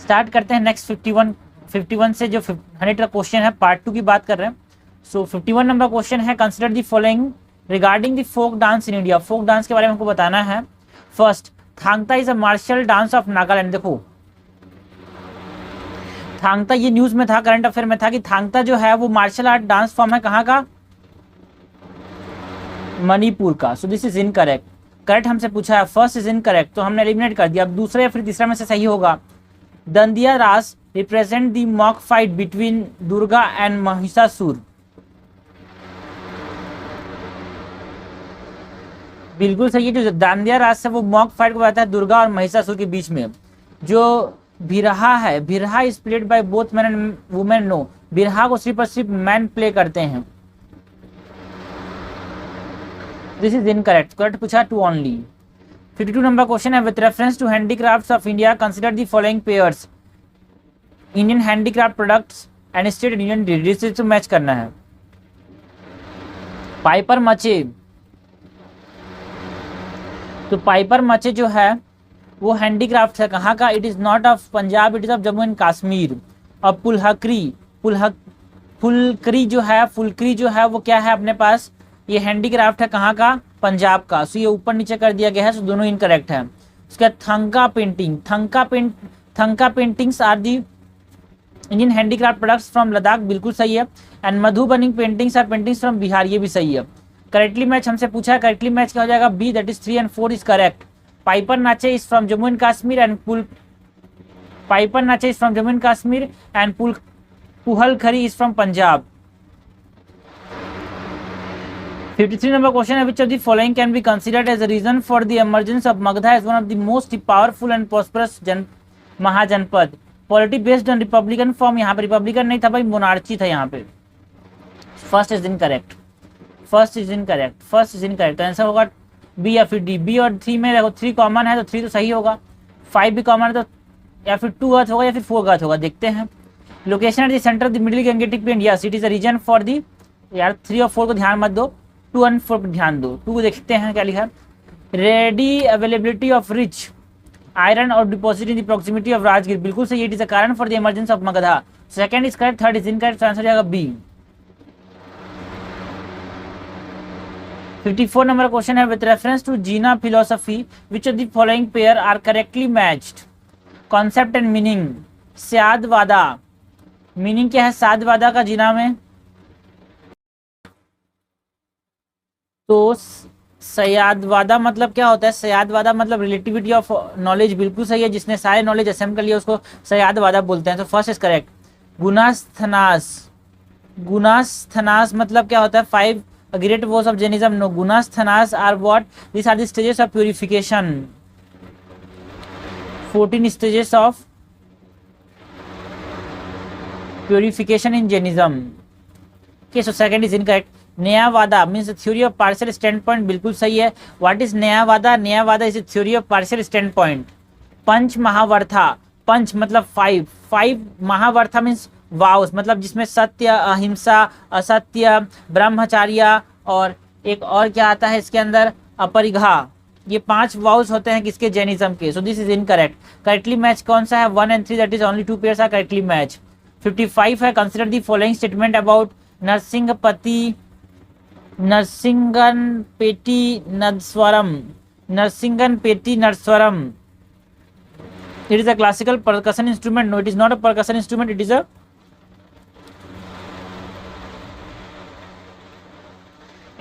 Start करते हैं next 51 से, जो 100 का क्वेश्चन है, पार्ट 2 की बात कर रहे हैं। सो 51 नंबर क्वेश्चन है, consider the following regarding the folk dance in India. Folk dance के बारे में हमको बताना है। First, Thangta is a martial dance of Nagaland. देखो थांगता, ये न्यूज में था, करंट अफेयर में था कि थांगता जो है वो मार्शल आर्ट डांस फॉर्म है कहाँ का? मणिपुर का। सो दिस इज इनकरेक्ट। करेक्ट हमसे पूछा है, फर्स्ट इज इनकरेक्ट, तो हमने एलिमिनेट कर दिया। अब दूसरा या फिर तीसरा में से सही होगा। Dandiya Raas represent the mock fight between Durga and Mahishasura. बिल्कुल सही है। जो दांडिया रास है वो मॉक फाइट को बताता है दुर्गा और महिषासुर के बीच में। जो बिरहा है, Birha is played by both man and women. No, Birha को सिर्फ और सिर्फ मैन प्ले करते हैं। This is incorrect. करेक्ट पूछा, टू ओनली। 52 नंबर क्वेश्चन है, with reference to handicrafts of India consider the following pairs. Indian handicraft products and state Indian dishes को match करना है। पाइपर मचे, तो पाइपर मचे जो है वो हैंडीक्राफ्ट है कहाँ का? It is not of Punjab, it is of Jammu and Kashmir. और फुलकरी जो है, फुलकरी जो है वो क्या है अपने पास? ये हैंडीक्राफ्ट है कहाँ का? पंजाब का। सो ये ऊपर नीचे कर दिया गया है, सो दोनों इनकरेक्ट है। उसका thangka painting, thangka paintings are the Indian handicraft products from Ladakh, बिल्कुल सही है। And Madhubani paintings are paintings from Bihar, ये भी सही है। करेक्टली मैच हमसे पूछा है, करेक्टली मैच क्या हो जाएगा? B, that is 3 and 4 is correct. पाइपर नाचे is from Jammu and Kashmir and पाइपर नाचे is from Jammu and Kashmir and पुहल खरी is from Punjab. 53 number question है, which of the following can be considered as a reason for the emergence of Magधा as one of the most powerful and prosperous mahajanapada? Polity based on republican form. यहाँ पे Republican नहीं था भाई, monarchy था यहाँ पे। First is incorrect, first is incorrect, first is incorrect. तो आंसर होगा बी या फिर डी। बी और 3 में देखो 3 कॉमन है तो 3 तो सही होगा, 5 भी कॉमन है तो या फिर 2 गलत होगा या फिर 4 गलत होगा, देखते हैं। Location at the centre of the middle Gangetic plain, yes it is a reason for the. यार 3 और 4 को ध्यान मत दो, 2 and 4 पर ध्यान दो। 2 को देखते हैं क्या लिखा है। Ready availability of rich iron और deposit in the proximity of Rajgir, बिल्कुल सही। इट इज अ कारण for the emergence of Magadha. Second is correct, third is incorrect, answer जाएगा बी। 54 नंबर क्वेश्चन है, with reference to Jaina philosophy which of the following pair are correctly matched? Concept and meaning. Syadvada, meaning क्या है स्यादवादा का जीना में? तो सयादवादा मतलब क्या होता है? सयादवादा मतलब रिलेटिविटी ऑफ नॉलेज, बिल्कुल सही है। जिसने सारे नॉलेज असेंबल कर लिया उसको सयादवादा बोलते हैं। तो first is correct. Gunasthanas, gunasthanas मतलब क्या होता है? 5 great wars of Jainism. No, gunasthanas are what? This are the stages of purification, 14 stages of purification in Jainism. Okay, so second is incorrect. Nayavada means theory of partial stand point, बिल्कुल सही है। What is nayavada? Nayavada is theory of partial stand point. Pancha mahavrata, पंच मतलब 5 महावर्था means vows, मतलब जिसमें सत्य, अहिंसा, असत्य, ब्रह्मचार्य और एक और क्या आता है इसके अंदर? अपरिघा। ये 5 वाउस होते हैं किसके? जैनिज्म के। So this is incorrect. Correctly match कौन सा है? 1 and 3, that is only 2 pairs are correctly match. 55 है, consider the following statement about Narasinganpettai nadaswaram. नरसिंगन पेटी नदस्वरम, it is a classical percussion instrument. No, it is not a percussion instrument, it is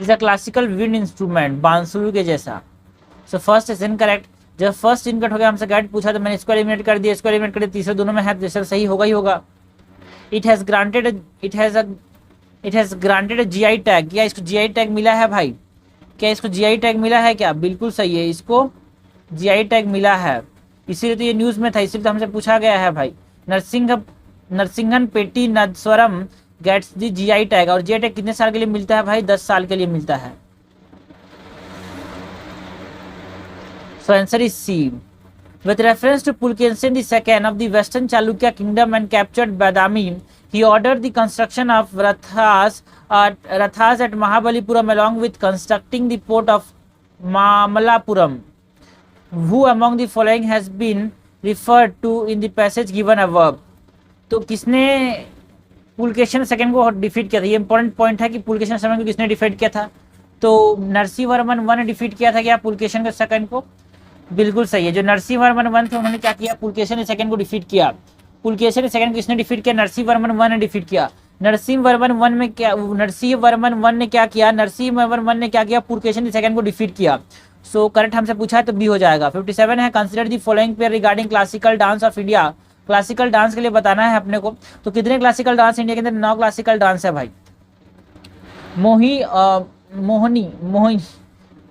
a classical wind instrument, बांसुरी के जैसा। So first is incorrect। जब first incorrect हो गया, हमसे guide पूछा तो मैंने इसको एलिमिनेट कर दिया, इसको एलिमिनेट कर दिया, तीसरे दोनों में है तो सही होगा ही होगा। It has granted a GI tag. क्या इसको जीआई टैग मिला है भाई? क्या इसको जीआई टैग मिला है क्या? बिल्कुल सही है, इसको जीआई टैग मिला है, इसीलिए तो ये न्यूज में था, इसीलिए तो हमसे पूछा गया है भाई। नरसिंगन पेटी नदस्वरम गेट्स दी जीआई टैग। और जीआई टैग कितने साल के लिए मिलता है भाई? 10 साल के लिए मिलता है। So answer is C. With reference to Pulkesin II of the Western Chalukya Kingdom and captured Badami, he ordered the construction of rathas at Mahabalipuram along with constructing the port of Mamalapuram. Who among the following has been referred to in the passage given above. तो किसने Pulakeshin second को defeat किया था? ये important point है कि Pulakeshin second को किसने डिफीट किया था? तो नरसिंहवर्मन वन ने डिफीट किया था क्या पुलकेशन के सेकंड को? बिल्कुल सही है। जो नरसिंहवर्मन वन थे उन्होंने क्या किया? पुलकेशन सेकंड को डिफीट किया। पुलकेशन सेकंड को किसने डिफीट किया? नरसिंहवर्मन वन ने डिफीट किया। नरसिंहवर्मन वन ने क्या किया? नरसिंहवर्मन वन ने क्या किया? पुलकेशन सेकंड को डिफीट किया। सो करेक्ट हमसे पूछा है तो बी हो जाएगा। 57 है, consider the following pair regarding classical dance of India. Classical dance के लिए बताना है अपने को। तो कितने क्लासिकल डांस इंडिया के अंदर? 9 क्लासिकल डांस है भाई।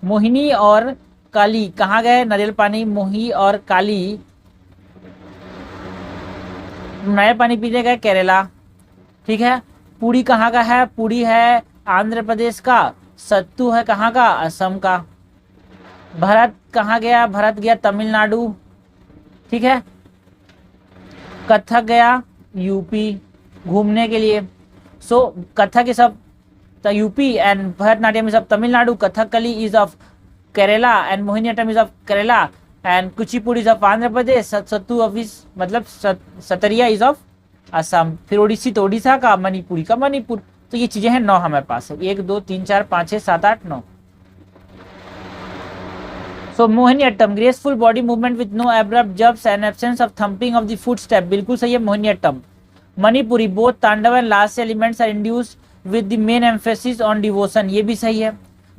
मोहिनी और काली कहाँ गए? नारियल पानी। मोही और काली नारियल पानी पीने गए केरला, ठीक है। पुरी कहाँ का है? पुरी है आंध्र प्रदेश का। सत्तू है कहाँ का? असम का। भरत कहाँ गया? भरत गया तमिलनाडु, ठीक है। कथक गया यूपी घूमने के लिए। So Kathak is of UP and Bharatanatyam is of Tamil Nadu. Kathakali is of Kerala and Mohiniyattam is of Kerala and Kuchipudi is of Andhra Pradesh. सत्तू ऑफिस मतलब सतरिया इज ऑफ असम। फिर ओडिसी तो ओडिशा का, मणिपुरी का मणिपुर। तो ये चीजें हैं 9 हमारे पास है। 1 2 3 4 5 6 7 8 9। So Mohiniyattam graceful body movement with no abrupt jumps and absence of thumping of the foot step. बिल्कुल सही है Mohiniyattam. Manipuri both tandava and lasya elements are induced with the main emphasis on devotion. ये भी सही है।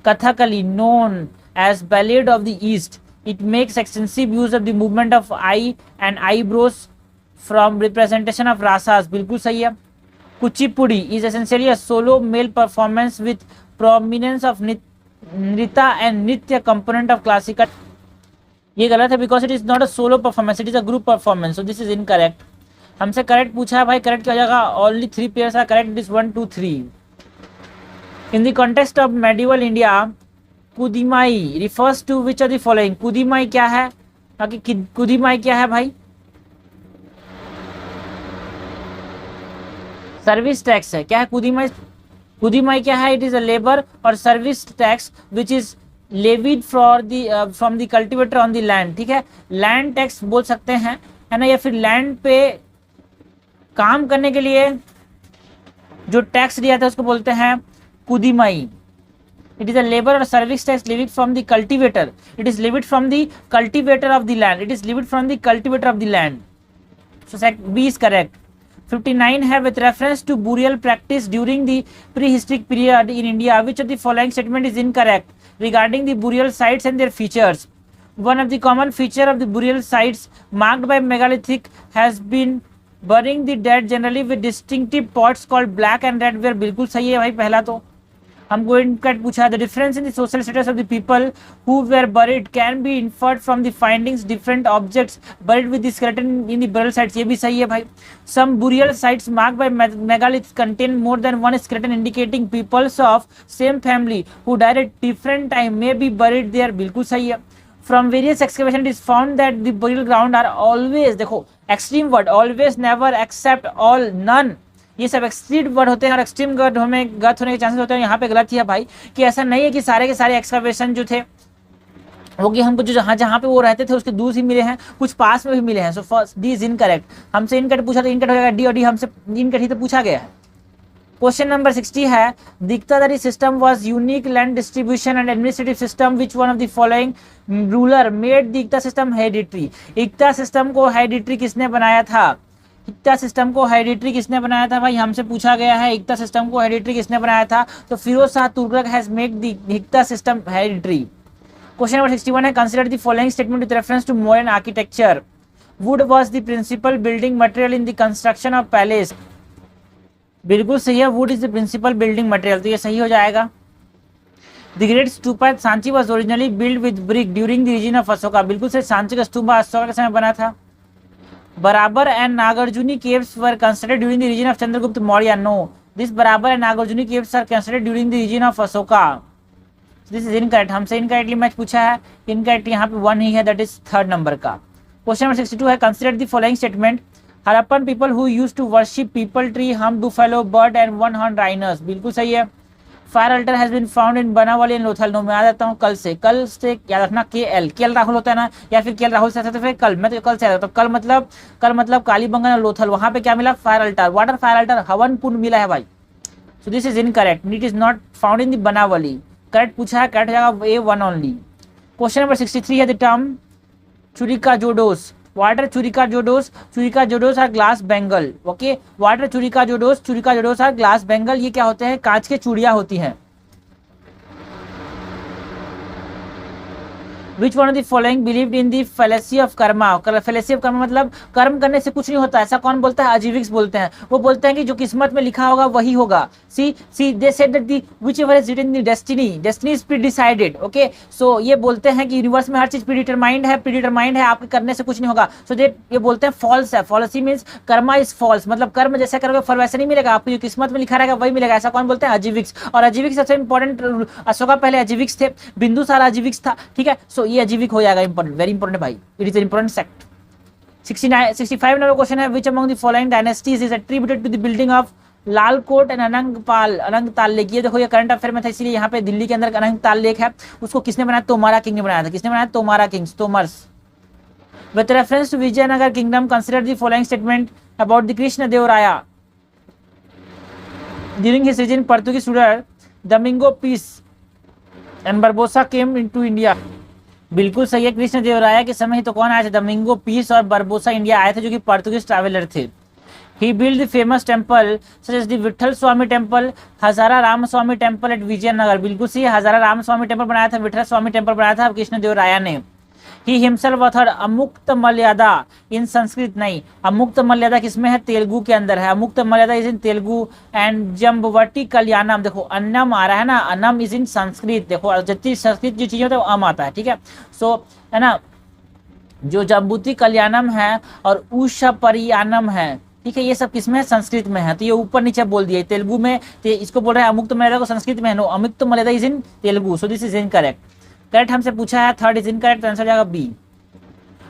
Kathakali known as ballad of the east, it makes extensive use of the movement of eye and eyebrows from representation of rasas. बिल्कुल सही है। Kuchipudi is essentially a solo male performance with prominence of nritta and nritya component of classical. ये गलत है because it is not a solo performance, it is a group performance. So this is incorrect. हमसे correct पूछा है भाई, करेक्ट क्या हो जाएगा? Only 3 pairs are correct, it is 1 2 3। In the context of medieval India, kudimai refers to which of the following. Kudimai क्या है? कुदिमाई क्या है भाई? सर्विस टैक्स है। क्या है कुदिमाई? कुदिमाई क्या है? इट इज अ लेबर और service tax which is levied for the from the cultivator on the land, ठीक है। लैंड टैक्स बोल सकते हैं, है ना, या फिर लैंड पे काम करने के लिए जो टैक्स दिया था उसको बोलते हैं कुदिमाई। It is a labor or service tax levied from the cultivator. It is levied from the cultivator of the land. It is levied from the cultivator of the land. So B is correct. 59 है with reference to burial practice during the prehistoric period in India. Which of the following statement is incorrect regarding the burial sites and their features? One of the common feature of the burial sites marked by megalithic has been burying the dead generally with distinctive pots called black and red ware. बिल्कुल सही है भाई पहला। तो हमको incorrect पूछा। The difference in the social status of the people who were buried can be inferred from the findings different objects buried with the skeleton in the burial sites. ये भी सही है भाई। Some burial sites marked by megaliths contain more than one skeleton indicating peoples of same family who died at different time may be buried there. बिल्कुल सही है। From various excavation it is found that the burial ground are always, देखो extreme word, always, never, except, all, none, ये सब extreme word होते हैं और extreme गलत होने के चांसेस होते हैं। यहाँ पे गलत ही है भाई कि ऐसा नहीं है कि सारे के सारे एक्सकवेशन जो थे वो कि हमको जो जहाँ पे वो रहते थे उसके दूर ही मिले हैं, कुछ पास में भी मिले हैं। So first D is incorrect. हमसे इनकट पूछा तो इनकट हो जाएगा डी, और डी हमसे इनकट ही तो पूछा गया है। क्वेश्चन नंबर 60 है दिक्तादारी system was unique land distribution and administrative system which one of the following ruler made the iqta system hereditary. Iqta system को हेरिडिटरी किसने बनाया था? इक्ता सिस्टम को हेरिडिटरी किसने बनाया था भाई? हमसे पूछा गया है इक्ता सिस्टम को हेरिडिटरी किसने बनाया था? तो Firoz Shah Tughlaq has made the iqta system hereditary. Question number 61 है consider the following statement with reference to modern architecture. Wood was the principal building material in the construction of palace. बिल्कुल सही है, wood is the principal building material. तो ये सही हो जाएगा। The great stupa at Sanchi was originally build with brick during the reign of Ashoka. बिल्कुल सही, सांची का स्तूपा अशोका के समय बना था। Barabar and Nagarjuni caves were constructed during the reign of Chandragupta Maurya. No, this Barabar and Nagarjuni caves are constructed during the reign of Ashoka. This is incorrect. हमसे incorrectly match पूछा है, इनकरेक्ट यहाँ पे 1 ही है, दैट इज 3rd नंबर का। क्वेश्चन नंबर 62 है consider the following statement. Harappan people who used to worship peepal tree, हम buffalo bird and one horn rhinos. बिल्कुल सही है। Fire altar has been found in Banawali and Lothal. No मैं आ जाता हूँ कल से याद रखना के एल राहुल होता है ना, या फिर के एल राहुल से तो फिर कल, मैं तो कल से आ जाता हूँ। कल मतलब कालीबंगन और लोथल, वहां पे क्या मिला? Fire altar. वाटर फायर अल्टर हवन कुंड मिला है भाई। So this is incorrect, it is not found in the Banawali. Correct पूछा है, करेक्ट हो जाएगा A1 ओनली। क्वेश्चन नंबर 63 है द टर्म चुरिका जोडोस। वाटर चुरिका जोडोस आर ग्लास बैंगल। ओके, वाटर चुरिका जोडोस आर ग्लास बैंगल। ये क्या होते हैं? कांच के चूड़ियां होती हैं। Which one of the following believed in the fallacy of karma. Fallacy of karma मतलब कर्म करने से कुछ नहीं होता, ऐसा कौन बोलता है? अजीविक्स बोलते हैं। वो बोलते हैं कि जो किस्मत में लिखा होगा वही होगा। C they said that the whichever is written in destiny is predecided. Okay, so ये बोलते हैं कि यूनिवर्स में हर चीज प्रीडिटरमाइंड है, आपके करने से कुछ नहीं होगा। सो दे ये बोलते हैं फॉल्स है। Fallacy means karma is false, मतलब कर्म जैसा करोगे फल वैसा नहीं मिलेगा, आपको जो किस्मत में लिखा रहेगा वही मिलेगा। ऐसा कौन बोलते हैं? अजीविक्स। और अजीविक्स सबसे इंपॉर्टेंट, अशोका पहले अजीविक्स थे, बिंदुसार अजीविक्स था। ठीक है, सो ये अजीविक हो जाएगा, इंपॉर्टेंट, वेरी इंपॉर्टेंट भाई, it is important sect. 65 number question है, which among the following dynasties is attributed to the building of Lalkot and Anang Tal lake. ये देखो, ये करंट अफेयर में था, इसलिए यहाँ पे दिल्ली के अंदर अनंग ताल लेक है, उसको किसने बनाया? तोमारा किंग ने बनाया था। किसने बनाया? Tomara kings, Tomars. With reference to Vijayanagara kingdom consider the following statement about the Krishna Devaraya during his reign Portuguese ruler Domingo Peace and Barbosa came into India। बिल्कुल सही है, कृष्ण देवराया के समय ही तो कौन आए थे? डोमिंगो पीस और बरबोसा इंडिया आए थे, जो कि पोर्तुगीज ट्रैवलर थे। He built the famous temple such as the Vitthala Swami temple, Hazara Rama Swami temple at Vijayanagar. बिल्कुल सही, हजारा राम स्वामी टेम्पल बनाया था, विठल स्वामी टेम्पल बनाया था कृष्ण देवराया ने। He himself authored अमुक्त मर्यादा इन संस्कृत। नहीं, अमुक्त मर्यादा किसमें है? तेलुगु के अंदर है। अमुक्त मर्यादा इज इन तेलुगु एंड जम्बवटी कल्याणम। देखो अन्नम आ रहा है ना, अन्नम इज इन संस्कृत। देखो जितनी संस्कृत जो चीजें होती है वो अम आता है। ठीक है, सो है ना, जो जम्बुति कल्याणम है और उषपरियानम है, ठीक है, ये सब किसमें है? संस्कृत में है। तो ये ऊपर नीचे बोल दिया, तेलुगु में, तो इसको बोल रहे हैं अमुक्त मर्यादा को संस्कृत में है। No, Amuktamalyada is in Telugu, so this is incorrect. Correct हमसे पूछा है, थर्ड इज इनकरेक्ट, आंसर जाएगा B.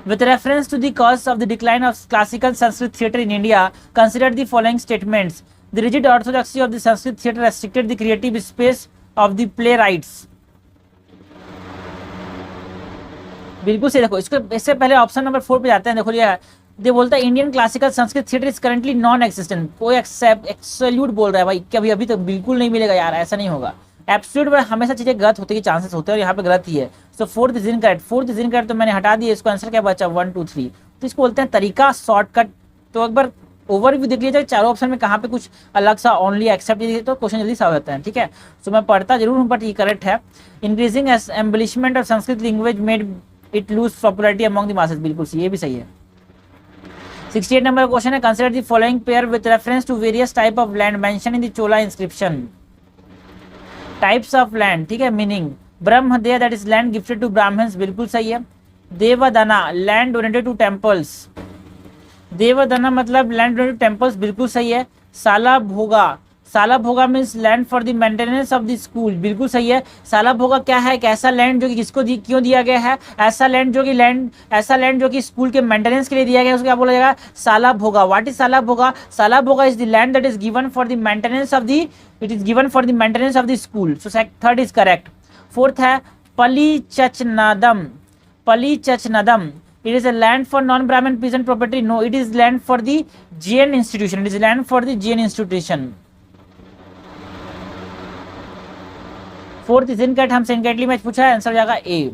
With reference to the cause of the decline of classical Sanskrit theatre in India consider the following statements. The rigid orthodoxy of the Sanskrit theatre restricted the creative space of the playwrights. बिल्कुल सही। देखो इससे पहले option number 4 पे जाते हैं। देखो ये बोलता है Indian classical Sanskrit theatre is currently non existent. कोई एक्सल्यूट बोल रहा है भाई, कभी अभी तक बिल्कुल नहीं मिलेगा यार, ऐसा नहीं होगा। एब्सोल्यूट में हमेशा चीजें गलत होने के चांसेस होते हैं, और यहाँ पे गलत ही है। सो फोर्थ इज इनकरेक्ट, तो मैंने हटा दिया, इसको आंसर क्या बचा? 1 2 3। तो इसको बोलते हैं तरीका, शॉर्टकट। तो एक बार ओवरव्यू देख लीजिए चारों ऑप्शन में कहाँ पे कुछ अलग सा ओनली एक्सेप्ट, तो क्वेश्चन जल्दी सॉल्व होता है। ठीक है, सो मैं पढ़ता जरूर हूँ बट ये करेक्ट है। Increasing embellishment of Sanskrit language made it lose popularity among the masses. बिल्कुल सही, ये भी सही है। 68 नंबर क्वेश्चन है, consider the following pair with reference to various type of land mention in the Chola inscription. Types of land, ठीक है, meaning brahmadeya that is land gifted to Brahmins. बिल्कुल सही है। Devadana land donated to temples. Devadana मतलब लैंड डोनेटेड टू टेम्पल्स, बिल्कुल सही है। साला भोगा means land for the maintenance of the school. बिल्कुल सही है। साला भोगा क्या है? एक ऐसा लैंड जो कि किसको क्यों दिया गया है? ऐसा लैंड जो कि स्कूल के मेंटेनेंस के लिए दिया गया है, उसको क्या बोला जाएगा? साला भोगा। व्हाट इज साला भोगा? साला भोगा is the land that is given for the maintenance of the school. So third is correct. Fourth है पलीचचनदम। It is a land for non-Brahmin peasant property. No, it is land for the Jain institution. Fourth is incorrect, हमसे incorrectly match पूछा है, answer जाएगा A.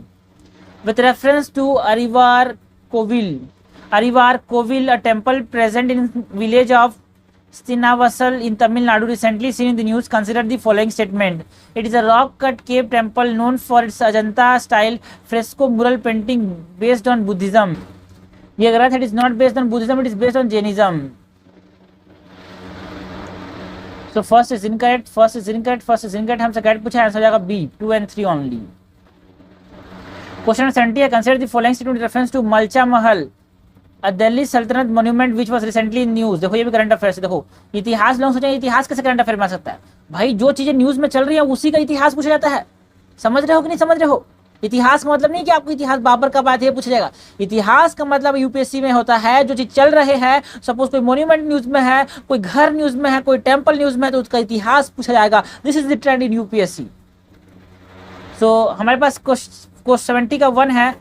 With reference to Arivar Koil a temple present in village of Stinavasal in Tamil Nadu recently seen in the news, consider the following statement. It is a rock cut cave temple known for its Ajanta style fresco mural painting based on Buddhism. ये गलत है, it is not based on Buddhism, it is based on Jainism. So first is incorrect, हमसे correct पूछा, answer जाएगा B, 2 and 3 only. Question 70 है, consider the following statement with reference to Malcha Mahal, a Delhi Sultanate monument which was recently in news. देखो ये भी current affair है। देखो इतिहास, लोग सोचेंगे इतिहास कैसे करंट अफेयर में आ सकता है? भाई जो चीजें न्यूज में चल रही है उसी का इतिहास पूछा जाता है। समझ रहे हो कि नहीं समझ रहे हो? इतिहास का मतलब नहीं कि आपको इतिहास बाबर कब आए थे पूछा जाएगा। इतिहास का मतलब यूपीएससी में होता है जो चीज चल रहे हैं, सपोज कोई मॉन्यूमेंट न्यूज में है, कोई घर न्यूज में है, कोई टेम्पल न्यूज में है, तो उसका इतिहास पूछा जाएगा। This is the trend in UPSC. सो हमारे पास क्वेश्चन 70 का 1 है,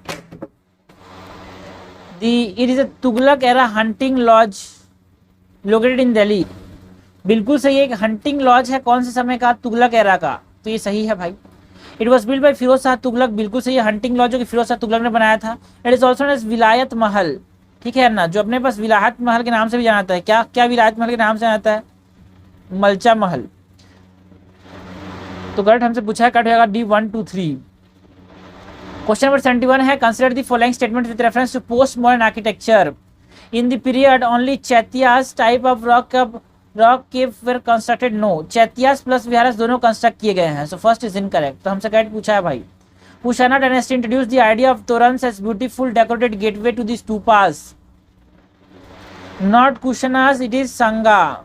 it is a Tughlaq era hunting lodge located in Delhi. बिल्कुल सही है, एक हंटिंग लॉज है कौन से समय का, तुगलक एरा का, तो ये सही है भाई। It was build by Firoz Shah Tughlaq, बिल्कुल सही है, हंटिंग लॉज जो कि फिरोज शाह तुगलक ने बनाया था। इट इज ऑल्सो एज विलायत महल, ठीक है ना, जो अपने पास विलायत महल के नाम से भी जाना जाता है। क्या क्या विलायत महल के नाम से जाना जाता है, मलचा महल। तो करेक्ट हमसे पूछा है, कट हो जाएगा डी 1 2 3। क्वेश्चन नंबर 71 है, consider the following statement with reference to post modern architecture. In the period only chaityas type of rock cave were constructed. No, chaityas plus viharas दोनों कंस्ट्रक्ट किए गए हैं। So first is incorrect. तो हमसे correct पूछा है भाई। Kushana dynasty introduce the idea of toranas as beautiful decorated gateway to the stupas. Not Kushanas, it is Sunga.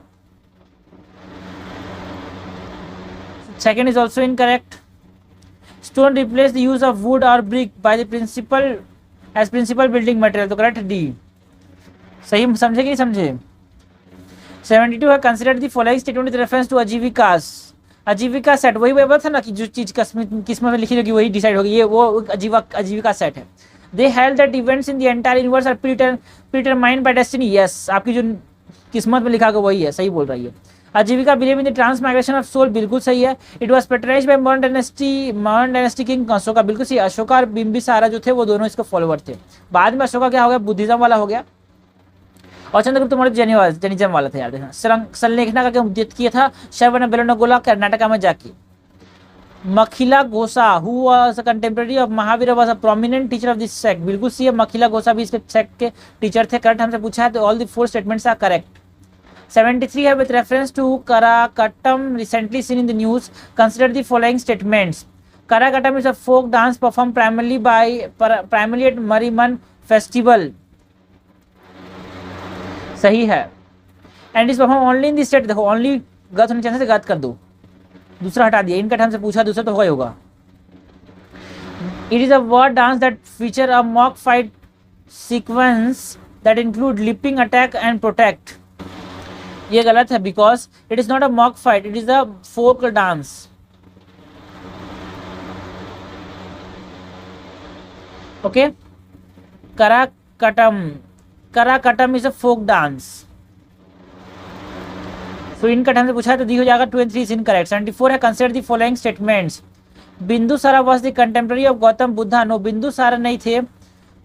Second is also incorrect. Stone replaced the use of wood or brick by the principal building material. तो correct D। सही समझे कि नहीं समझे। 72 है, consider the following statement with reference to आजीविकास। आजीविका set वही बोला था ना कि जो चीज किस्मत में लिखी होगी वही डिसाइड होगी, ये वो आजीविका सेट है। They held that events in the entire universe are predetermined by destiny. Yes, आपकी जो किस्मत में लिखा होगा वही है, सही बोल रही है। Ajivika believe in the transmigration of soul, बिल्कुल सही है। It was patronized by modern dynasty king Ashoka, बिल्कुल सही। अशोका और बिंबिसारा जो थे वो दोनों इसके फॉलोअर थे। बाद में अशोका क्या हो गया, बुद्धिज्म वाला हो गया, और चंद्रगुप्त मौर्य जैनिज्म वाला था। यार देखना, संलेखना का उद्देश्य किया था श्रवण बेलगोला कर्नाटका में जाके। मखिला गोसा who was a contemporary of Mahavir was a prominent teacher of this sect, बिल्कुल सही है। मखिला गोसा भी इसके सेक्ट के टीचर थे। करेक्ट हमसे पूछा है, तो all the 4 statements are correct. 73 है, with reference to Karakattam recently seen in the news, consider the following statements. Karakattam is a folk dance performed primarily at Mariman festival. सही है। And is performed only in the state। देखो only गलत होने चाहिए, गलत कर दो, दूसरा हटा दिया। इनका हमसे पूछा, दूसरा तो होगा ही होगा। It is a word dance that feature a mock fight sequence that include leaping, attack and protect। ये गलत है, because it is not a mock fight, it is a folk dance. Okay, Karakattam is a folk dance. So इनका time से पूछा है, तो दी हो जाएगा 2 and 3 इज इनकरेक्ट। 74 है, consider the following statements. Bindusara was the contemporary of Gautam Buddha. No, Bindusara नहीं थे।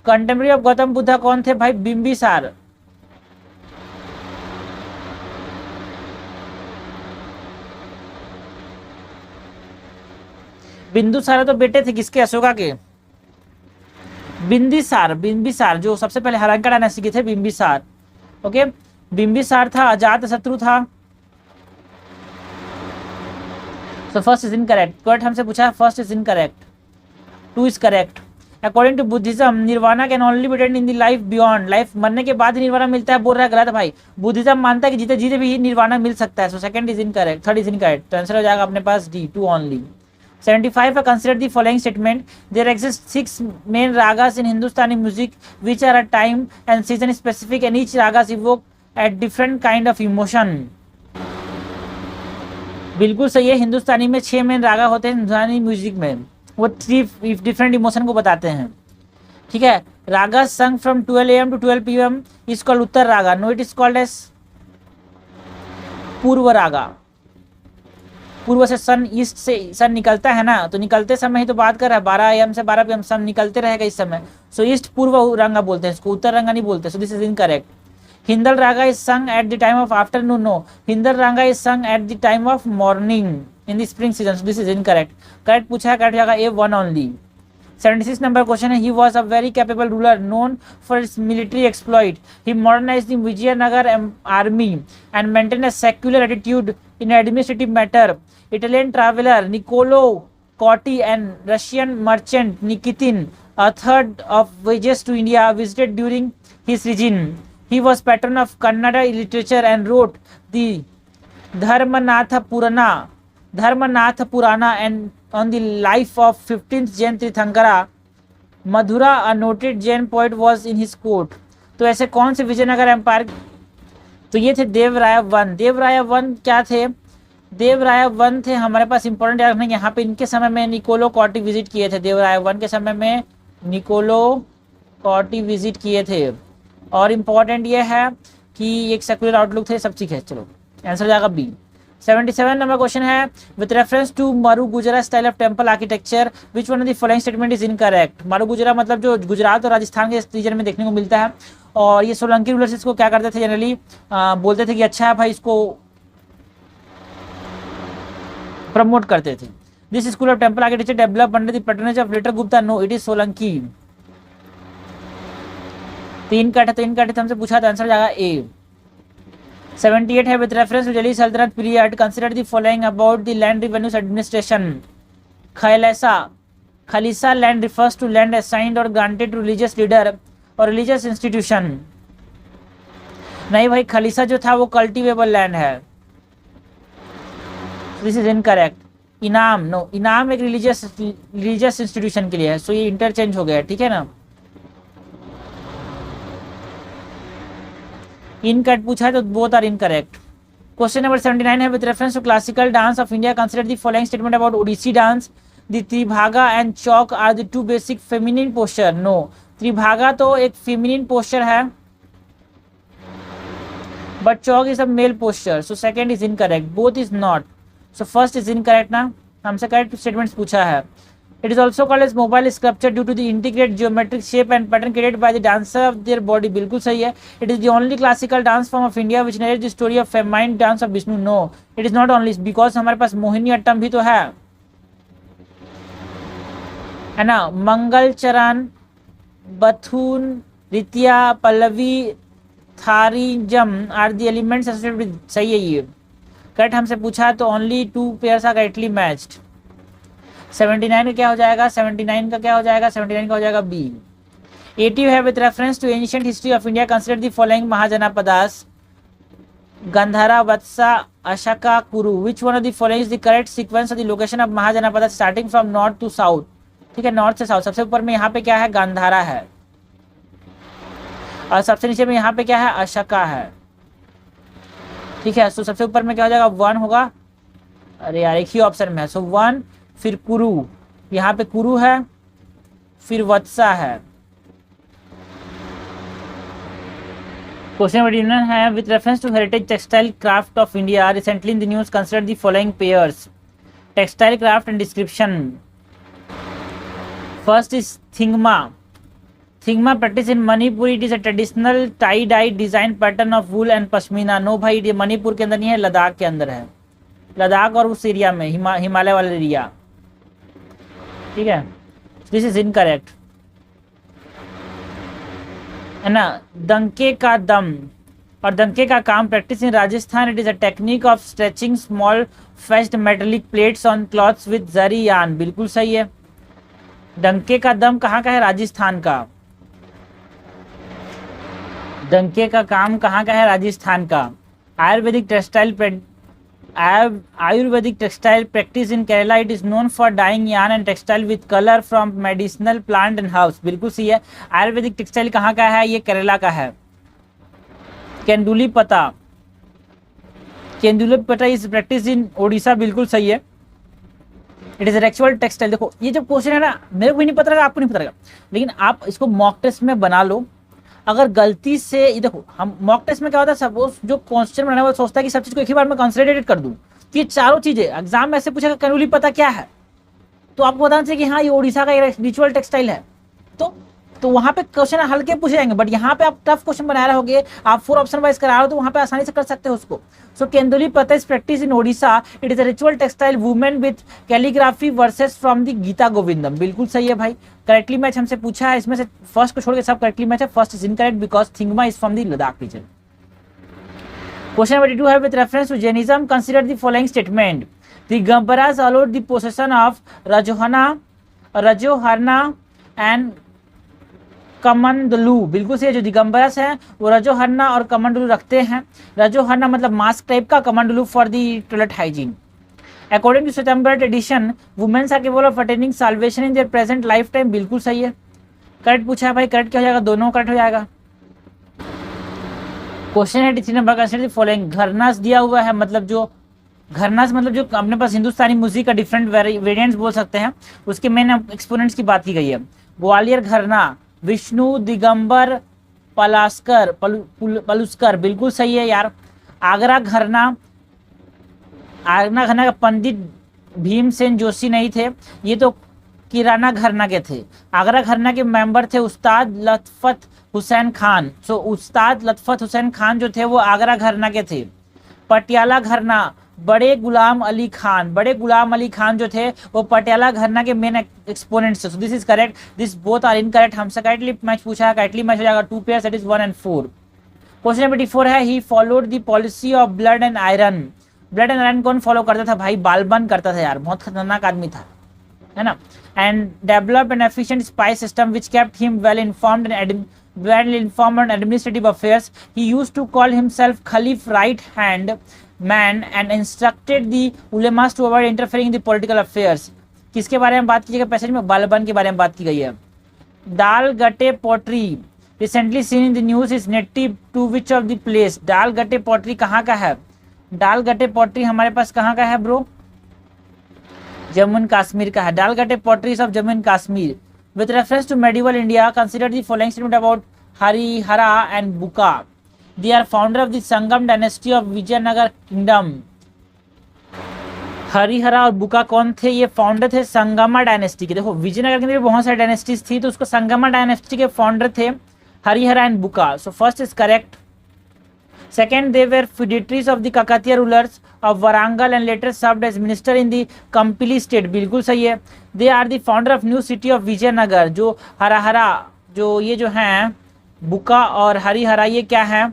कंटेम्पररी ऑफ गौतम बुद्धा कौन थे भाई, बिंबिसार। बिंदुसार तो बेटे थे किसके, अशोका के। बिंबिसार जो सबसे पहले हलांका डायनेस्टी के थे, बिंबिसार। ओके, बिंबिसार था, अजात शत्रु था। So first is incorrect. Correct हमसे पूछा, first is incorrect, 2 is correct. According to Buddhism, nirvana can only be attend in the life beyond. Life मरने के बाद ही निर्वाणा मिलता है, बोल रहा है गलत भाई। बुद्धिज्म मानता है कि जीते जीते भी निर्वाणा मिल सकता है। सो second is incorrect, third is incorrect. तो आंसर हो जाएगा अपने पास डी, 2 ओनली। 75 है, consider the following statement. There exist 6 main ragas in Hindustani music which are at time and season specific, and each ragas evoke at different kind of emotion. बिल्कुल सही है। हिंदुस्तानी में 6 main रागा होते हैं हिंदुस्तानी म्यूजिक में, वो 3 different emotion को बताते हैं। ठीक है, raga sung from 12 AM to 12 PM is called Uttar raga. No, it is called as Purva raga. पूर्व से सन, ईस्ट से सन निकलता है ना, तो निकलते समय ही तो बात कर रहा है, 12 AM से 12 PM सन निकलते रहेगा इस समय। सो ईस्ट पूर्व रंगा बोलते हैं इसको, उत्तर रंगा नहीं बोलते। So this is incorrect. Hindol raga is sung at the time of afternoon. No, Hindol raga is sung at the time of morning in the spring season. So this is incorrect. Correct पूछा है, करेक्ट जाएगा A1 ओनली। 76 नंबर क्वेश्चन है, he was a very capable ruler known for its military exploit. He modernised the Vijayanagar army and maintain a secular attitude in administrative matter. Italian traveler Niccolo Cotti and Russian merchant Nikitin, a third of voyages to India, visited during his reign. He was patron of Kannada literature and wrote the Dharmanath Purana and on the life of 15th Jain Tirthankara Mathura a noted Jain poet was in his court। तो ऐसे कौन से Vijayanagar empire, तो ये थे Devaraya one. Devaraya one क्या थे? Devaraya one थे हमारे पास इंपॉर्टेंट याद रखना, यहाँ पे इनके समय में निकोलो कॉटी विजिट किए थे। देवराय वन के समय में निकोलो कॉटी विजिट किए थे। और इम्पॉर्टेंट ये है कि एक सेक्युलर आउटलुक थे, सब ठीक है। चलो आंसर हो जाएगा बी। 77 नंबर क्वेश्चन है, विथ रेफरेंस टू मारू गुजरा style of temple architecture which one of the following statement is incorrect. मारू गुजरा मतलब जो गुजरात और राजस्थान के रीजन में देखने को मिलता है, और ये सोलंकी रूलर्स इसको क्या करते थे जनरली, बोलते थे कि अच्छा है भाई, इसको प्रमोट करते थे। This school of temple architecture develop under the patronage of later Gupta. No, it is Solanki. तीन कट है, हमसे पूछा था, आंसर हो जाएगा ए। 78 है, with reference to Delhi Saltanat period consider the following about the land revenues administration. Khalisa land refers to land assigned और granted to religious leader और रिलीजियस इंस्टीट्यूशन। नहीं भाई, खालिसा जो था वो कल्टीवेबल लैंड है। This is incorrect. Inam, no, inam एक रिलीजियस इंस्टीट्यूशन के लिए है, सो ये इंटरचेंज हो गया, ठीक है ना। इनकट पूछा है तो both are incorrect. Question number 79 है, with reference to classical dance of India consider the following statement about Odissi dance. The tribhaga and chowk are the two basic feminine posture. No, tribhaga तो एक फेमिनिन पोस्चर है, but chowk is a male posture, so second is incorrect. Both is not, so first is incorrect ना। हमसे correct statements पूछा है। It is also called as mobile sculpture due to the intricate geometric shape and pattern created by the dancer of their body। बिल्कुल सही है। It is the only classical dance form of India which narrates the story of feminine dance of Vishnu। No, it is not only, because हमारे पास मोहिनी अट्टम भी तो है ना। Mangalacharan, बथुन, रितिया, पल्लवी, थारीजम are the elements associated with. सही है ये करेक्ट। हमसे पूछा तो only 2 pairs are correctly matched. 79 का क्या हो जाएगा? 79 का क्या हो जाएगा? 79 का हो जाएगा बी। 80 है, with reference to ancient history of India consider the following Mahajanapadas. Gandhara, Vatsa, Ashoka, Kuru. Which one of the following is the correct sequence of the location of Mahajanapadas starting from north to south. ठीक है, नॉर्थ से साउथ। सबसे ऊपर में यहाँ पे क्या है? गांधारा है, और सबसे नीचे में यहाँ पे क्या है? अशोका है। ठीक है, सो सबसे ऊपर में क्या हो जाएगा? 1 होगा। अरे यार, एक ही ऑप्शन में है, सो 1, फिर कुरु, यहाँ पे कुरु है, फिर वत्सा है। क्वेश्चन नंबर 11 है, with reference to heritage textile craft of India recently in the news consider the following pairs. Textile craft and description. First is Thigma. Thigma practice in Manipur. It is a traditional tie dye design pattern of wool and pashmina. No भाई, ये मणिपुर के अंदर नहीं है, लद्दाख के अंदर है। लद्दाख और उस एरिया में, हिमालय वाला एरिया। ठीक है, दिस इज इनकरेक्ट है ना। दंके का दम और दंके का काम practice in Rajasthan. It is a technique of stretching small faced metallic plates on clothes with zari yarn. बिल्कुल सही है। डंके का दम कहाँ का है? राजस्थान का। डंके का काम कहाँ का है? राजस्थान का। Ayurvedic textile practice in Kerala. It is known for dyeing yarn and textile with color from medicinal plant and herbs। बिल्कुल सही है। आयुर्वेदिक टेक्सटाइल कहाँ का है? ये केरला का है। केंदुली Patta is practice in Odisha. बिल्कुल सही है। It is actual textile. देखो ये जो क्वेश्चन है ना, मेरे को भी नहीं पता रहेगा, आपको नहीं पता रहेगा, लेकिन आप इसको मॉक टेस्ट में बना लो। अगर गलती से, ये देखो, हम मॉक टेस्ट में क्या होता है, सपोज जो क्वेश्चन बनाने वाला सोचता है कि सब चीज को एक ही बार में कंसोलिडेटेड कर दूं, तो ये चारों चीजें एग्जाम में ऐसे पूछेगा कैनुली पता क्या है, तो आपको बताना चाहिए कि हाँ ये ओडिशा का रिचुअल टेक्सटाइल है। तो वहां पे क्वेश्चन हल्के पूछे जाएंगे, बट यहाँ पे आप टफ क्वेश्चन बना रहे होगे, आप 4 ऑप्शन वाइज करा रहे हो, तो वहां पे आसानी से कर सकते हो उसको। So Kenduli Patta is practice in Odisha. It is a ritual textile women with calligraphy verses from the Gita Govindam. बिल्कुल सही है भाई। करेक्टली मैच हमसे पूछा है, इसमें से फर्स्ट को छोड़ के सब करेक्टली मैच है। First is incorrect because Thigma is from the Ladakh region. Question number 22 है, with reference to Jainism consider the following statement. Digambaras allowed the possession of rajoharana and kamandalu. बिल्कुल सही है। जो दिगंबरस है वो रजोहरना और कमंडलू रखते हैं। रजोहरना मतलब मास्क टाइप का, kamandalu for the toilet hygiene. According to Shwetambar tradition womens are capable of attaining salvation in their present lifetime, बिल्कुल सही है, करेक्ट पूछा है भाई, करेक्ट क्या हो जाएगा, दोनों करेक्ट हो जाएगा। क्वेश्चन है 83 नंबर, कंसीडर द फॉलोइंग, घरनास दिया हुआ है, मतलब जो घरनास मतलब जो अपने पास हिंदुस्तानी म्यूजिक का डिफरेंट वेरिएंट्स बोल सकते हैं, उसके मेन एक्सपोनेंट्स की बात की गई है। ग्वालियर घरना, विष्णु दिगंबर पलुस्कर, बिल्कुल सही है यार। आगरा घरना, आगरा घरना का पंडित भीमसेन जोशी नहीं थे, ये तो किराना घरना के थे। आगरा घरना के मेंबर थे उस्ताद लतफत हुसैन खान, सो उस्ताद लतफत हुसैन खान जो थे वो आगरा घरना के थे। पटियाला घरना, बड़े गुलाम अली खान, बड़े गुलाम अली खान जो थे वो पटियाला घरना के मेन एक्सपोनेंट्स थे। So this is correct, this both are incorrect. हमसे करेक्टली मैच पूछा है, करेक्टली मैच हो जाएगा 2 pairs, that is 1 and 4। Question number 84 है, he followed the policy of blood and iron. Blood and iron कौन follow करता था भाई, बालबन करता था यार, बहुत खतरनाक आदमी था, है ना। And develop an efficient spy system which kept him well informed on administrative affairs. He used to call himself Khalif right hand man and instructed the ulemas to avoid interfering in the political affairs. किसके बारे में बात की गई passage में, बालबन के बारे में बात की गई है। Dal gate pottery recently seen in the news is native to which of the place? Dal gate pottery कहाँ का है, दाल गटे पोट्री हमारे पास कहाँ का है ब्रो, जम्मू एंड कश्मीर का है। Dal gate potteries of Jammu and Kashmir. With reference to medieval India, consider the following statement about Harihara and Buka. They are founder of the Sangam dynasty of Vijayanagar kingdom. Harihara और बुका कौन थे, ये फाउंडर थे संगमा डायनेस्टी के। देखो विजयनगर के अंदर बहुत सारी डायनेस्टीज थी, तो उसको संगमा डायनेस्टी के फाउंडर थे हरिहरा एंड बुका। सो first is correct. Second, they were feudatories of the Kakatiya rulers of Warangal and later served as minister in the Kampili state, बिल्कुल सही है। They are the founder of new city of Vijayanagar, जो हराहरा जो ये जो हैं बुका और हरिहरा, ये क्या है,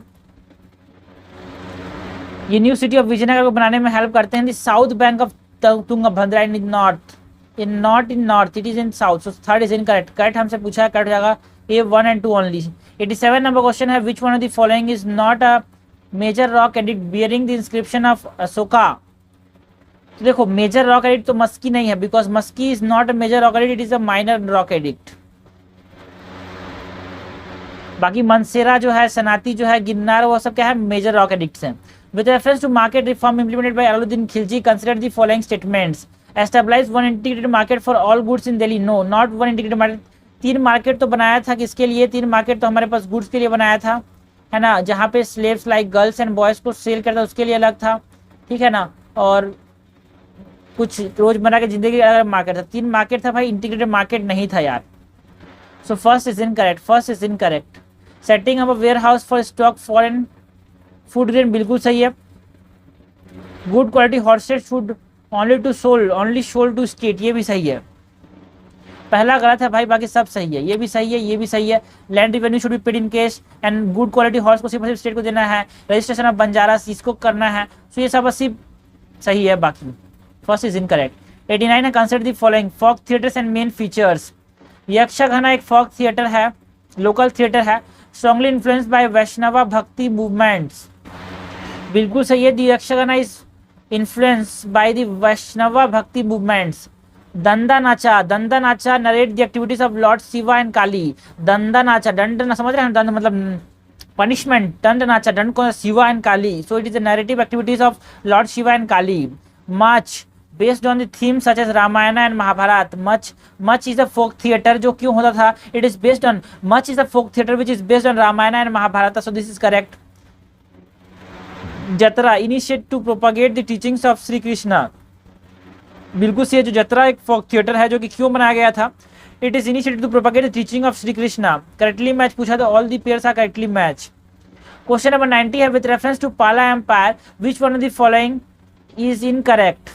ये न्यू सिटी ऑफ विजयनगर को बनाने में हेल्प करते हैं। The south bank of Tungabhadra in north, in not in north, it is in south. So third is incorrect, correct हमसे पूछा है, करेक्ट जाएगा A 1 and 2 only. 87 number question है, which one of the following is not a major rock edict bearing the inscription of Ashoka. तो देखो major rock edict तो मस्की नहीं है, because Maski is not a major rock addict, it is a minor rock edict. बाकी मनसेरा जो है, सनाती जो है, गिरनार, वो सब क्या है, मेजर रॉक एडिक्ट्स हैं। With reference to market reform implemented by Alauddin Khilji, consider the following statements. Establish one integrated market for all goods in Delhi, no not one integrated market. 3 market तो बनाया था, किसके लिए, 3 मार्केट तो हमारे पास गुड्स के लिए बनाया था, है ना, जहाँ पे slaves like girls and boys को सेल करता उसके लिए अलग था, ठीक है ना, और कुछ रोजमर्रा की जिंदगी का अलग मार्केट था। 3 मार्केट था भाई, इंटीग्रेटेड मार्केट नहीं था यार। So first is incorrect, first is incorrect. Setting up a warehouse for stock foreign food grain, बिल्कुल सही है। Good quality horses food only sold to state, ये भी सही है। पहला गलत है भाई, बाकी सब सही है, ये भी सही है, ये भी सही है। Land revenue should be paid in cash and good quality horse को सिर्फ स्टेट को देना है। रजिस्ट्रेशन ऑफ बंजारास इसको करना है, सो ये सब सिर्फ सही है, बाकी फर्स्ट इज इनकरेक्ट। 89 है, consider the following folk theatres and main features. Yakshagana एक फोक थिएटर है, लोकल थिएटर है, strongly influenced by Vaishnava bhakti movements, बिल्कुल सही है। The Yakshagana is influenced by the Vaishnava bhakti movements. Danda Nacha narrate the activities of lord Shiva and Kali. Danda Nacha, Dand ना समझ रहे हैं, दंड मतलब पनिशमेंट, दंड नाचा, दंड को Shiva and Kali, so it is the narrative activities of lord Shiva and Kali. Mach based on the theme such as Ramayana and Mahabharata. Mach is the folk theatre, जो क्यों होता था, it is based on, Mach is the folk theatre which is based on Ramayana and Mahabharata, so this is correct. Jatra initiate to propagate the teachings of Shri Krishna, बिल्कुल सही है। जो जतरा एक folk theatre है, जो कि क्यों बनाया गया था, it is initiated to propagate the teaching of Shri Krishna. Correctly match पूछा, तो all the pairs are correctly match. Question number 90 है, with reference to Pala empire which one of the following is incorrect.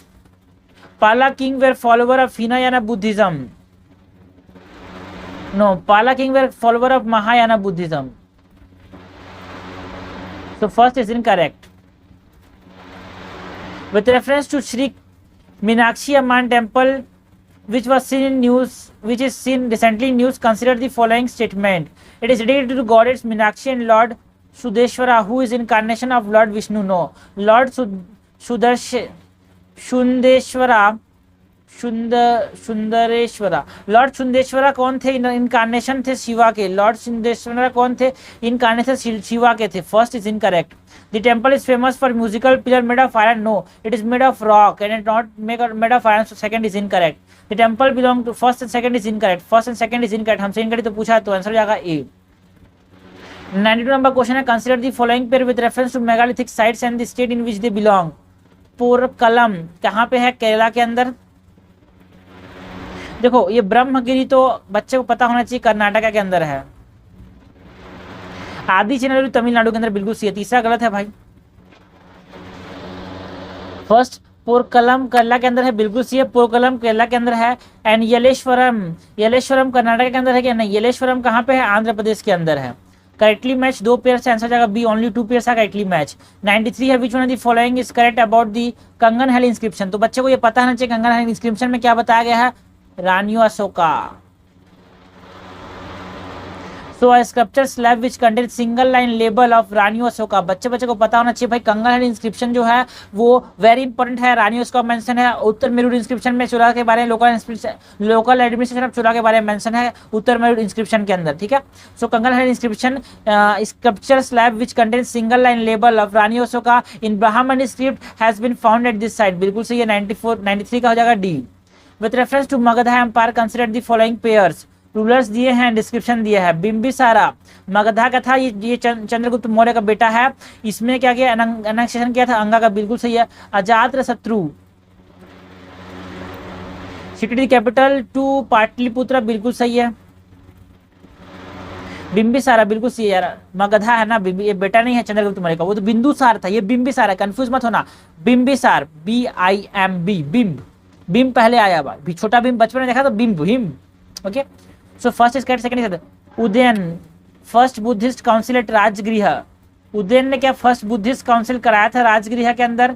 Pala king were follower of Hinayana Buddhism, no, Pala king were follower of Mahayana Buddhism, so first is incorrect. With reference to Sri Meenakshi Amman temple which was seen in news, which is seen recently in news, consider the following statement. It is dedicated to goddess Meenakshi and Lord Sudeshwara, who is incarnation of Lord Vishnu, no, Lord Shundeshwara, Sundareshwara. Lord Sundeshwara कौन थे? Incarnation थे शिवा के। Lord Sundeshwara कौन थे? Incarnation Shiva के थे। First is incorrect. The temple is famous for musical pillar made of iron. No, it is made of rock and it not made of iron. Second is incorrect. The temple belong to first and second is incorrect. First and second is incorrect. हमसे incorrect तो पूछा तो answer हो जाएगा A. 92 number question है, consider the following pair with reference to megalithic sites and the state in which they belong. Porkalam कहाँ पे है? केरला के अंदर। देखो ये ब्रह्मगिरी तो बच्चे को पता होना चाहिए, कर्नाटका के अंदर है। आदिचनालुरु तमिलनाडु के अंदर, बिल्कुल सही है। तीसरा गलत है भाई। फर्स्ट पोरकलम केरला के अंदर है, बिल्कुल सही है। पोरकलम केरला के अंदर है। एंड यलेश्वरम, यलेश्वरम कर्नाटक के अंदर है क्या? नहीं, यलेश्वरम कहाँ पे है? आंध्र प्रदेश के अंदर है। करेक्टली मैच 2 पेयर से आंसर जाएगा बी, ओनली 2 पेयर का करेक्टली मैच। 93 है, which one of the following is correct about the कंगन हेल इंस्क्रिप्शन। तो बच्चे को ये पता होना चाहिए कंगन हेल इंस्क्रिप्शन में क्या बताया गया है? रानियों Ashoka. So a sculpture slab which contains single line label of रानियों अशोका। बच्चे को पता होना चाहिए भाई कंगन हेल इंस्क्रिप्शन जो है वो वेरी इंपॉर्टेंट है। रानियों अशोका मेंशन है। उत्तर मेरूर इंस्क्रिप्शन में चुरा के बारे में, लोकल एडमिनिस्ट्रेशन ऑफ चुरा के बारे में मेंशन है उत्तर मेरूर इंस्क्रिप्शन के अंदर, ठीक है। So Kanganahalli inscription sculpture slab which contains single line label of रानियों Ashoka in Brahman script has been found at this site. बिल्कुल सही है। 93 का हो जाएगा D. With reference to Magadha empire consider the following pairs. Rulers दिए हैं, डिस्क्रिप्शन दिया है। बिंबिसारा मगधा का था, ये चंद्रगुप्त मौर्य का बेटा है। इसमें क्या किया? एनेक्सेशन किया था अंगा का, बिल्कुल सही है। Ajatashatru city capital to Pataliputra, बिल्कुल सही है। बिंबिसारा बिल्कुल सही है यार। मगधा है ना, ये बेटा नहीं है चंद्रगुप्त मौर्य का, वो तो बिंदुसार था, ये बिंबिसार है, कंफ्यूज मत होना। बिंबिसार BIMB, बिंब। बिंब पहले आया बा, छोटा बिंब बचपन में देखा तो बिंब हिम। Okay, so first is correct, second is Udayan first Buddhist council at Rajgriha. Udayan ने क्या फर्स्ट बुद्धिस्ट काउंसिल कराया था राजगृह के अंदर?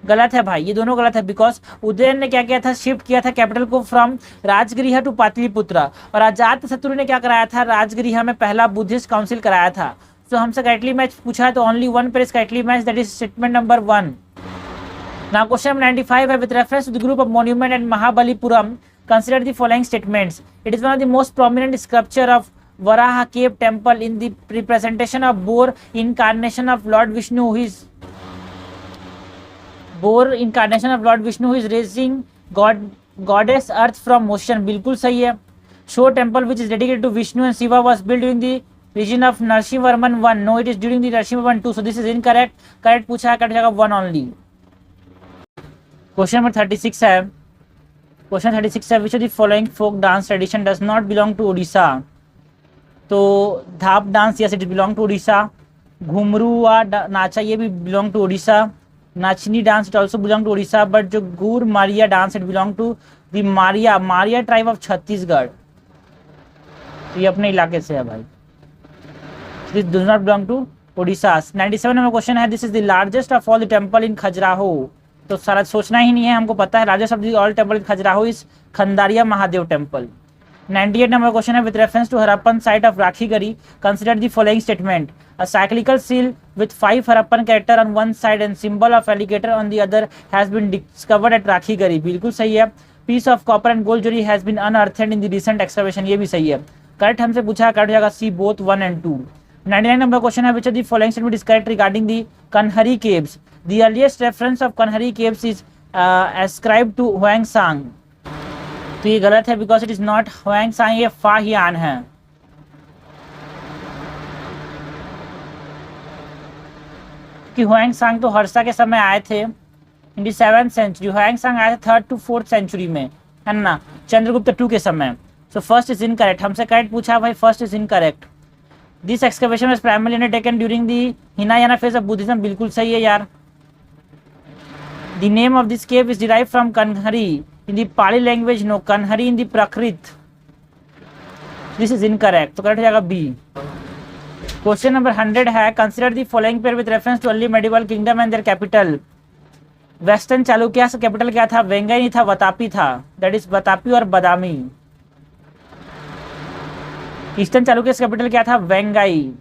गलत है भाई, ये दोनों गलत है। बिकॉज उदयन ने क्या किया था? शिफ्ट किया था कैपिटल को फ्रॉम राजगृह टू पाटलिपुत्र। और अजातशत्रु ने क्या कराया था? राजगृह में पहला बुद्धिस्ट काउंसिल कराया था। सो हमसे करेक्टली मैच पूछा है तो only 1 pair is correctly match, that is statement number 1। Now question number 95 है, with reference to the group of monument at Mahabalipuram consider the following statements. It is one of the most prominent sculpture of Varaha cave temple in the representation of boar incarnation of Lord Vishnu, who is boar incarnation of Lord Vishnu, who is raising goddess earth from motion। बिल्कुल सही है। Show temple which is dedicated to Vishnu and Shiva was built during the region of Narasimhavarman 1। No, it is during the Narasimhavarman 2, so this is incorrect। correct पूछा है, cut जाएगा 1 only। Question number 36 है, question 36 है, which of the following folk dance tradition does not belong to Orissa. तो Dhap dance yes it belong to Orissa. Ghumrua Nacha ये भी belong to Orissa. Nachni dance it also belong to Orissa. But जो Gur Maria dance it belong to the Maria tribe of Chhattisgarh. तो ये अपने इलाके से है भाई। This does not belong to Orissa. 97 number question है, this is the largest of all the temple in Khajuraho. तो सारा सोचना ही नहीं है, हमको पता है। Largest of the all temple in Khajuraho is Kandariya Mahadev temple. 98 number question है, with reference to Harappan site of Rakhigarhi consider the following statement. A cyclical seal with 5 Harappan character on one side and symbol of alligator on the other has been discovered at Rakhigarhi. बिल्कुल सही है। Piece of copper and gold jewellery has been unearthed in the recent excavation. ये भी सही है। Correct हमसे पूछा, correct हो जाएगा C both 1 and 2। 99 number question है, which of the following statement is correct regarding the Kanheri caves. The earliest reference of Kanheri caves is ascribed to Huangsang। तो ये गलत है, because it is not Huangsang, ये फाहियान है। कि Huangsang तो हर्षा के समय आए थे इन दी 7th century। Huangsang आए थे 3rd to 4th century में, है ना, चंद्रगुप्त 2 के समय। सो फर्स्ट इज इनकरेक्ट। हमसे करेक्ट पूछा भाई, first is incorrect. This excavation was primarily undertaken during the Hinayana phase of Buddhism. बिल्कुल सही है यार। The name of this cave is derived from Kanhari in the Pali language। No, Kanhari in the Prakrit। This is incorrect, तो correct हो जाएगा B। Question number 100 है, consider the following pair with reference too early medieval kingdom and their capital. Western Chalukya का capital क्या था? वेंगई नहीं था, वतापी था। दैट इज वतापी और बदामी। ईस्टर्न चालुक्य का कैपिटल क्या था? वेंगई।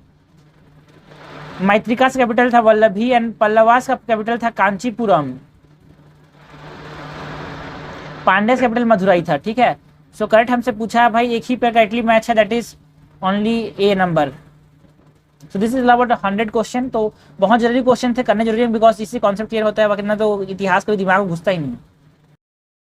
मैत्रिका का कैपिटल था वल्लभी एंड पल्लवास का कैपिटल था कांचीपुरम। पांड्यास कैपिटल मदुराई था, ठीक है। सो करेक्ट हमसे पूछा है भाई, एक ही पे करेक्टली मैच है, that is only A number. So this is about 100 question. तो बहुत जरूरी क्वेश्चन थे, करने जरूरी है, बिकॉज इससे कॉन्सेप्ट क्लियर होता है, वरना तो इतिहास कभी दिमाग में घुसता ही नहीं।